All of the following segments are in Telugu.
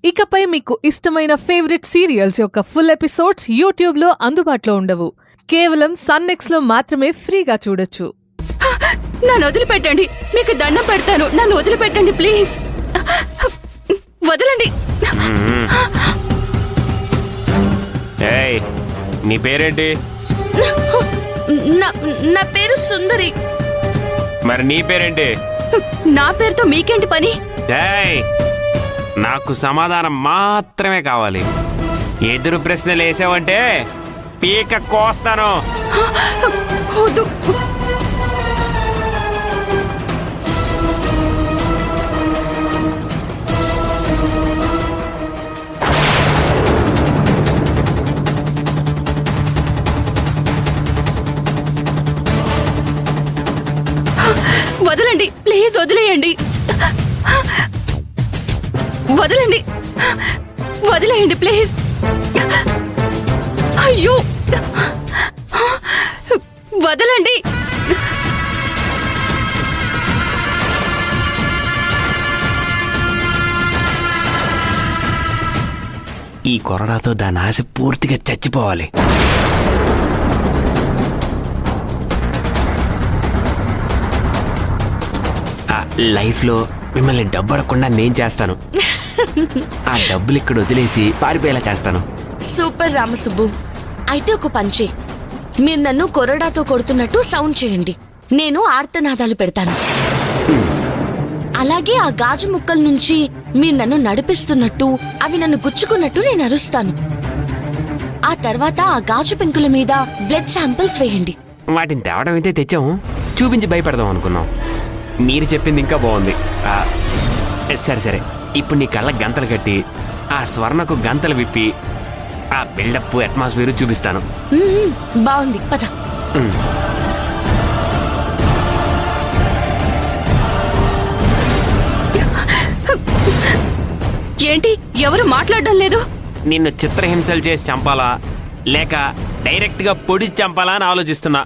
ఇకపై మీకు ఇష్టమైన ఫేవరెట్ సీరియల్స్ యొక్క ఫుల్ ఎపిసోడ్స్ యూట్యూబ్లో అందుబాటులో ఉండవు. కేవలం సన్నెక్స్లో మాత్రమే ఫ్రీగా చూడొచ్చు. నన్ను వదిలిపెట్టండి, మీకు దండం పెడతాను. నన్ను వదిలిపెట్టండి ప్లీజ్. వదలండి. ఏయ్, నీ పేరేంటి? నా పేరు సుందరి. మరి నీ పేరేంటి? నా పేరుతో మీకేంటి పని? ఏయ్, నాకు సమాధానం మాత్రమే కావాలి. ఎదురు ప్రశ్నలు వేసావంటే పీక కోస్తాను. వద్దు. వదలండి ప్లీజ్, వదిలేయండి. వదలండి, వదిలేయండి ప్లీజ్. అయ్యో, వదలండి. ఈ కొరడాతో దాని ఆశ పూర్తిగా చచ్చిపోవాలి. లైఫ్లో మిమ్మల్ని డబ్బు అడగకుండా నేను చేస్తాను. ఆ డబ్బులు ఇక్కడ వదిలేసి పారిపోయేలా చేస్తాను. సూపర్ రామసుబ్బు. అయితే ఒక పంచే, మీరు నన్ను కొరడాతో కొడుతున్నట్టు సౌండ్ చేయండి. నేను ఆర్తనాదాలు పెడతాను. అలాగే ఆ గాజు ముక్కల నుంచి మీరు నన్ను నడిపిస్తున్నట్టు, అవి నన్ను గుచ్చుకున్నట్టు నేను అరుస్తాను. ఆ తర్వాత ఆ గాజు పెంకుల మీద బ్లడ్ శాంపిల్స్ వేయండి. వాటిని తేవడం అయితే తెచ్చాము, చూపించి భయపెడదాం అనుకున్నాం. మీరు చెప్పింది ఇంకా బాగుంది. సరే సరే, ఇప్పుడు నీ కళ్ళ గంతలు కట్టి ఆ స్వర్ణకు గంతలు విప్పి ఆ బిల్డప్ అట్మాస్ఫియర్ చూపిస్తాను. బాగుంది, పద. ఏంటి, ఎవరు మాట్లాడడం లేదు? నిన్ను చిత్రహింసలు చేసి చంపాలా లేక డైరెక్ట్ గా పొడి చంపాలా అని ఆలోచిస్తున్నా.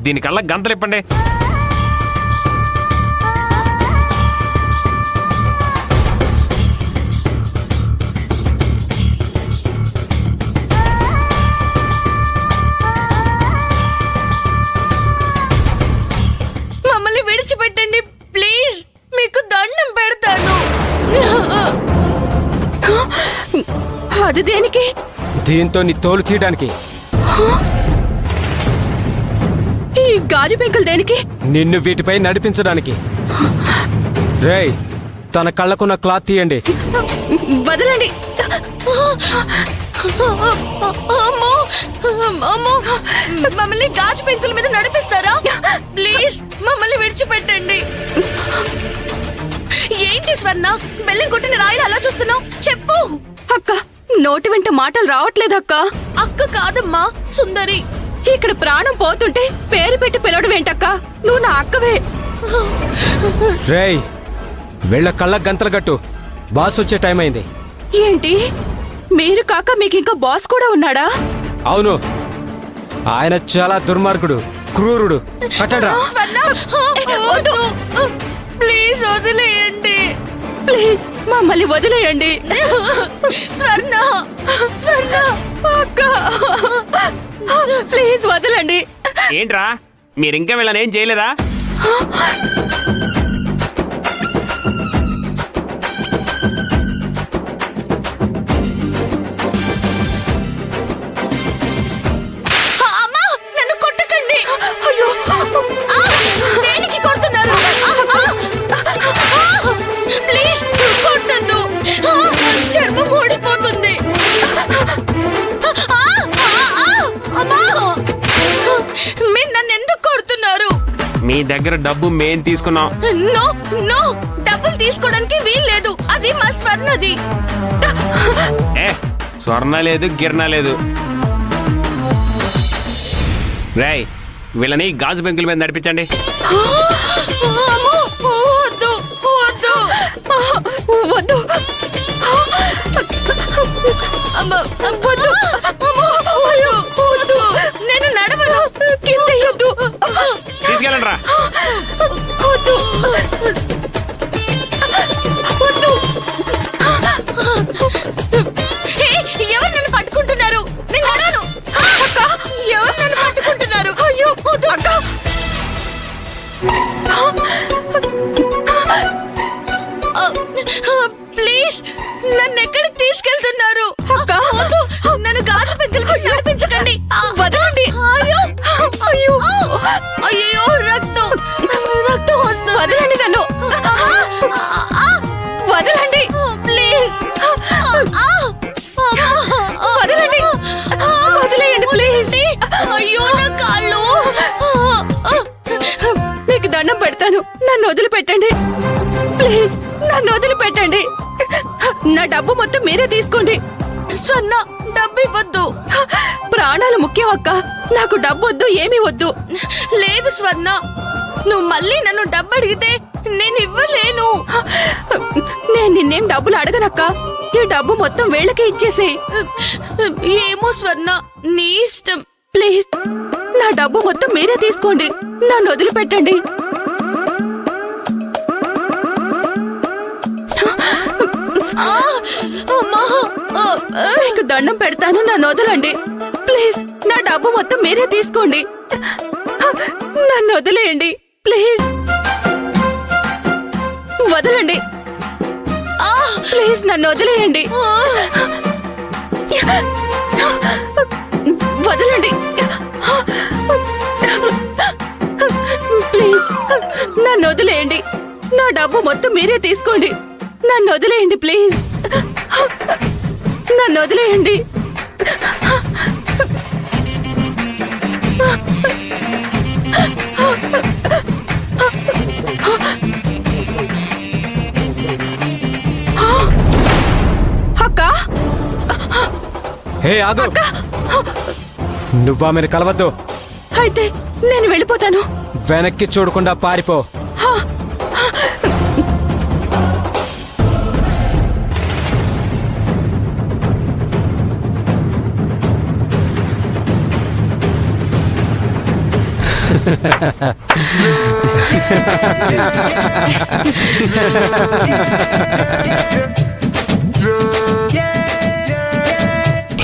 దీనికల్లా గంతలు ఇప్పండి. మమ్మల్ని విడిచిపెట్టండి ప్లీజ్, మీకు దండం పెడతాను. అది దేనికి? దీంతో నీ తోలు తీయడానికి. ఈ గాజు పెంకులు దేనికి? నిన్ను వీటిపై నడిపించడానికి. రేయ్, తన కళ్ళకున్న క్లాత్ తీయండి. వదలండి. మమ్మల్ని గాజు పెంకుల మీద నడిపిస్తారా? ప్లీజ్ మమ్మల్ని విడిచిపెట్టండి. ఏంటి స్వర్ణ, బెల్లం కొట్టిన రాయిలు అలా చూస్తున్నావు? చెప్పు. అక్క, నోటి వెంట మాటలు రావట్లేదు అక్క. అక్క కాదమ్మా, సుందరి. ఇక్కడ ప్రాణం పోతుంటే పేరు పెట్టి పిలవడం ఏంటక్క? నువ్వు నా అక్కవే. రేయ్, వీళ్ళ కళ్ళ గంతలు కట్టు. బాస్ వచ్చే టైం అయింది. ఏంటి, మీరు కాక మీకు ఇంకా బాస్ కూడా ఉన్నాడా? అవును, ఆయన చాలా దుర్మార్గుడు, క్రూరుడు. కట్టడా. ప్లీజ్ వదిలేయండి. ప్లీజ్ మమ్మల్ని వదిలేయండి. స్వర్ణ, స్వర్ణ అక్క, ప్లీజ్ వదలండి. ఏంట్రా, మీరింకా వీళ్ళని ఏం చేయలేదా? అమ్మా, నన్ను కొట్టకండి. అయ్యో, దేనికి కొడుతున్నారు? ప్లీజ్ కొట్టద్దు, చర్మం ఊడిపోతుంది. మీరు నన్ను ఎందుకు కొడుతున్నారు? మీ దగ్గర డబ్బు మేం తీసుకున్నాం. నో నో, డబ్బులు తీసుకోవడానికి వీల్లేదు. అది మా స్వర్ణది. ఏ, స్వర్ణ లేదు, గిర్ణ లేదు. రేయ్, వీళ్ళని గాజు బెంకుల మీద నడిపించండి. వద్దు వద్దు వద్దు. వద్దు. అయ్యో, వద్దు. నేను నడవను. కిందెయ్యొద్దు. తీసుకెళ్ళండి రా. వద్దు. వద్దు. హే, ఎవరు నన్ను పట్టుకుంటున్నారు? నేను నడవను. అక్క, ఎవరు నన్ను పట్టుకుంటున్నారు? అయ్యో, వద్దు. అక్క, ప్లీజ్ నన్ను ఎక్కడికి తీసుకెళ్తున్నారు? అక్క, వద్దు. నన్ను గాజు పెంకులు నడిపించకండి. వదలండి. అయ్యో, అయ్యో, అయ్యో, రక్తం రక్తం వస్తుంది. వదలండి నన్ను. వదలండి ప్లీజ్. వదలండి. వదిలేయండి ప్లీజ్. అయ్యో, నా కాళ్ళు. మీకు దండం పెడతాను, నన్ను వదిలిపెట్టండి ప్లీజ్. నన్ను వదిలిపెట్టండి. నా డబ్బు మొత్తం మీరే తీసుకోండి. స్వర్ణ, డబ్బు ఇవ్వద్దు. ప్రాణాలు ముఖ్యం అక్క. నాకు డబ్బు వద్దు, ఏమీ వద్దు. లేదు స్వర్ణ, నువ్వు మళ్ళీ నన్ను డబ్బు అడిగితే నేను ఇవ్వలేను. నేను నిన్నేం డబ్బులు అడగనక్క. ఈ డబ్బు మొత్తం వీళ్ళకే ఇచ్చేసి. ఏమో స్వర్ణ, నీ ఇష్టం. ప్లీజ్ నా డబ్బు మొత్తం మీరే తీసుకోండి. నన్ను వదిలిపెట్టండి. మీకు దండం పెడతాను, నన్ను వదలండి ప్లీజ్. నా డబ్బు మొత్తం మీరే తీసుకోండి. నన్ను వదిలేయండి ప్లీజ్. వదలండి ప్లీజ్. నన్ను వదిలేయండి. వదలండి ప్లీజ్. నన్ను వదిలేయండి. నా డబ్బు మొత్తం మీరే తీసుకోండి. నన్ను వదిలేయండి ప్లీజ్. నన్ను వదిలేయండి. అక్క, హే ఆగు. నువ్వు ఆమెను కలవద్దు. అయితే నేను వెళ్ళిపోతాను. వెనక్కి చూడకుండా పారిపో.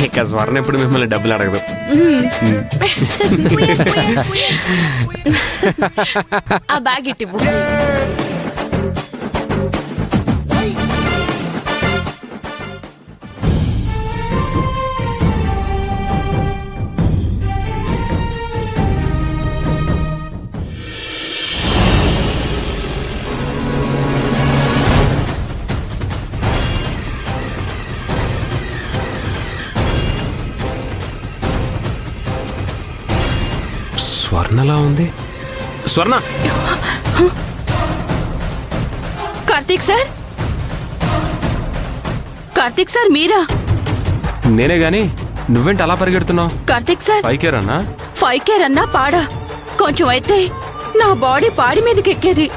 ఇక స్వర్ణ ఎప్పుడు మిమ్మల్ని డబ్బులు అడగదు. ఆ బ్యాగ్ ఇట్టివ్వు. స్వర్ణలా ఉంది. స్వర్ణ, కార్తీక్ సార్. కార్తీక్ సార్ మీరా? నేనే గాని నువ్వేంటి అలా పరిగెడుతున్నావు? కార్తీక్ సార్, పైకేరన్నా? 5K రన్నా పాడా. కొంచెం అయితే నా బాడీ పాడి మీదకి ఎక్కేది.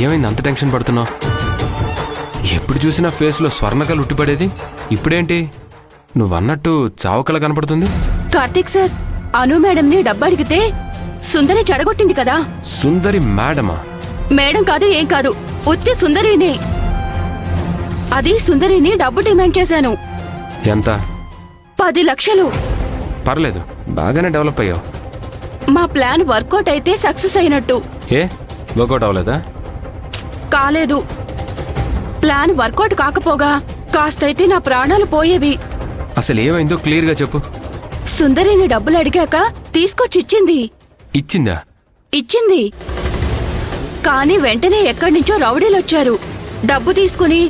ఏమైంది అంత టెన్షన్ పడుతున్నావు? ఎప్పుడు చూసినా ఫేస్లో స్వర్ణకలు ఉట్టిపడేది, ఇప్పుడేంటి నువ్వన్నట్టు చావుకల కనపడుతుంది? కార్తీక్ సార్, అను మేడంని డబ్బు అడిగితే సుందరి చెడగొట్టింది కదా. సుందరి మేడమా? మేడం కాదు, ఏం కాదు, ఉత్తి సుందరిని. అది సుందరిని డబ్బు డిమాండ్ చేశాను. ఎంత? 10 లక్షలు. పర్లేదు, బాగానే డెవలప్ అయ్యావు. మా ప్లాన్ వర్కౌట్ అయితే సక్సెస్ అయినట్టు. ఏ వర్కౌట్ అవ్వలేదా? కాలేదు. ప్లాన్ వర్కౌట్ కాకపోగా కాస్తైతే నా ప్రాణాలు పోయేవి. అసలు ఏమైందో క్లియర్గా చెప్పు. సుందరిని డబ్బులు అడిగాక తీసుకొచ్చిచ్చింది. ఇచ్చిందా? ఇచ్చింది. కానీ వెంటనే ఎక్కడి నుంచో రౌడీలొచ్చారు. డబ్బు తీసుకుని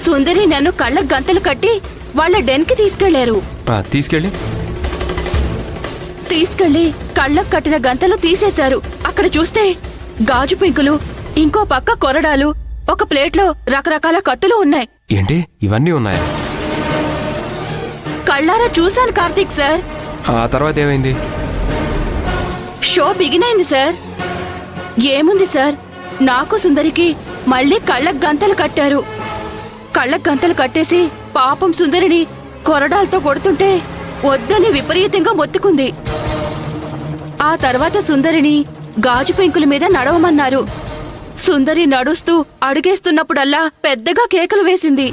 సుందరి నన్ను కళ్ళకు గంతలు కట్టి వాళ్ళ డెన్కి తీసుకెళ్లారు. తీసుకెళ్లి కళ్ళకు కట్టిన గంతలు తీసేశారు. అక్కడ చూస్తే గాజు పెంకులు, ఇంకో పక్క కొరడాలు, ఒక ప్లేట్లో రకరకాల కత్తులు ఉన్నాయి. ఏంటి ఇవన్నీ ఉన్నాయా? కళ్ళారా చూశాను కార్తీక్ సార్. ఆ తర్వాత ఏమైంది? షో బిగినైంది సార్. ఏముంది సార్, నాకు సుందరికి మళ్ళీ కళ్ళకు గంతలు కట్టారు. కళ్ళకు గంతలు కట్టేసి పాపం సుందరిని కొరడాలతో కొడుతుంటే వద్దని విపరీతంగా మొత్తుకుంది. ఆ తర్వాత సుందరిని గాజు పెంకుల మీద నడవమన్నారు. సుందరి నడుస్తూ అడుగేస్తున్నప్పుడల్లా పెద్దగా కేకలు వేసింది.